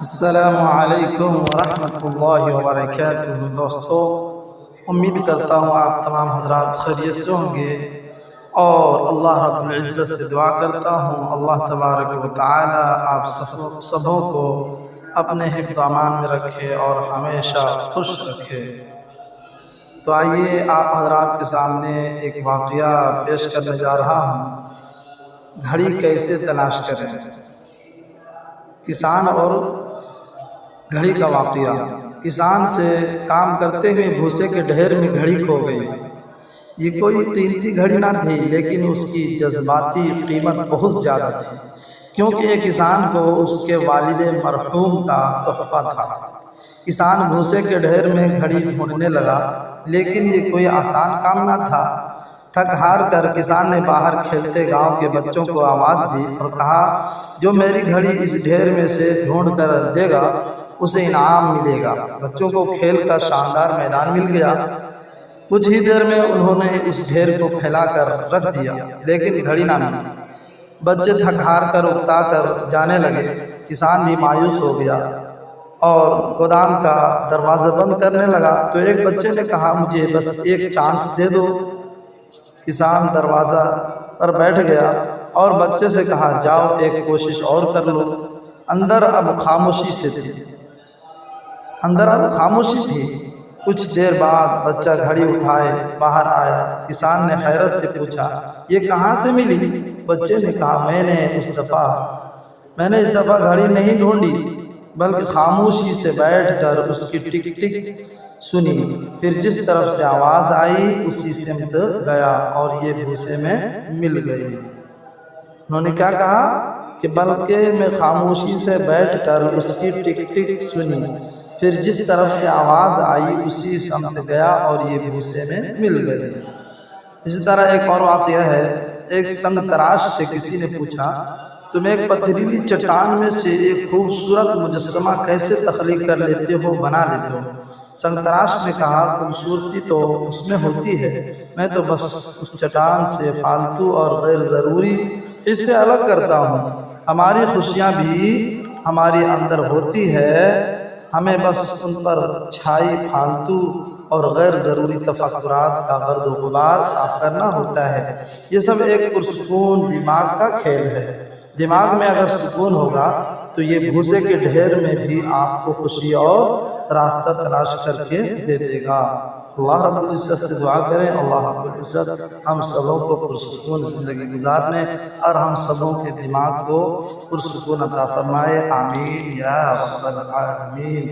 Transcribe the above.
السلام علیکم ورحمۃ اللہ وبرکاتہ۔ دوستو، امید کرتا ہوں آپ تمام حضرات خیریت سے ہوں گے، اور اللہ رب العزت سے دعا کرتا ہوں اللہ تبارک و تعالی آپ سبوں کو اپنے حفظ و امان میں رکھے اور ہمیشہ خوش رکھے۔ تو آئیے آپ حضرات کے سامنے ایک واقعہ پیش کرنے جا رہا ہوں، گھڑی کیسے تلاش کریں۔ کسان اور گھڑی کا واقعہ۔ کسان سے کام کرتے ہوئے بھوسے کے ڈھیر میں گھڑی کھو گئی۔ یہ کوئی قیمتی گھڑی نہ تھی، لیکن اس کی جذباتی قیمت بہت زیادہ تھی، کیونکہ یہ کسان کو اس کے والد مرحوم کا تحفہ تھا۔ کسان بھوسے کے ڈھیر میں گھڑی ڈھونڈنے لگا، لیکن یہ کوئی آسان کام نہ تھا۔ تھک ہار کر کسان نے باہر کھیلتے گاؤں کے بچوں کو آواز دی اور کہا، جو میری گھڑی اس ڈھیر میں سے ڈھونڈ کر دے گا اسے انعام ملے گا۔ بچوں کو کھیل کا شاندار میدان مل گیا۔ کچھ ہی دیر میں انہوں نے اس ڈھیر کو پھیلا کر رکھ دیا، لیکن گھڑی نہ ملی۔ بچے تھک ہار کر اکتا کر جانے لگے۔ کسان بھی مایوس ہو گیا اور گودام کا دروازہ بند کرنے لگا تو ایک بچے نے کہا، مجھے بس ایک چانس دے دو۔ کسان دروازہ پر بیٹھ گیا اور بچے سے کہا، جاؤ ایک کوشش اور کر لو۔ اندر اب خاموشی تھی۔ کچھ دیر بعد بچہ گھڑی اٹھائے باہر آیا۔ کسان نے حیرت سے پوچھا، یہ کہاں سے ملی؟ بچے نے کہا، میں نے اس دفعہ گھڑی نہیں ڈھونڈی، بلکہ خاموشی سے بیٹھ کر اس کی ٹک ٹک سنی، پھر جس طرف سے آواز آئی اسی سمت گیا اور یہ بھوسے میں مل گئی۔ انہوں نے کیا کہا کہ بلکہ میں خاموشی سے بیٹھ کر اس کی ٹک ٹک سنی، پھر جس طرف سے آواز آئی اسی سمت گیا اور یہ بھوسے میں مل گئی۔ اسی طرح ایک اور واقعہ ہے۔ ایک سنگ تراش سے کسی نے پوچھا، تم ایک پتھریلی چٹان میں سے ایک خوبصورت مجسمہ کیسے تخلیق کر لیتے ہو، بنا لیتے ہو؟ سنگ تراش نے کہا، خوبصورتی تو اس میں ہوتی ہے، میں تو بس اس چٹان سے فالتو اور غیر ضروری حصے الگ کرتا ہوں۔ ہماری خوشیاں بھی ہمارے اندر ہوتی ہے، ہمیں بس ان پر چھائی فالتو اور غیر ضروری تفکرات کا گرد و غبار صاف کرنا ہوتا ہے۔ یہ سب ایک پرسکون دماغ کا کھیل ہے۔ دماغ میں اگر سکون ہوگا تو یہ بھوسے کے ڈھیر میں بھی آپ کو خوشی اور راستہ تلاش کر کے دے دے گا۔ اللہ رب العزت سے دعا کریں، اللہ رب العزت ہم سبوں کو پرسکون زندگی گزارنے اور ہم سبوں کے دماغ کو پرسکون عطا فرمائے۔ آمین یا رب العالمین۔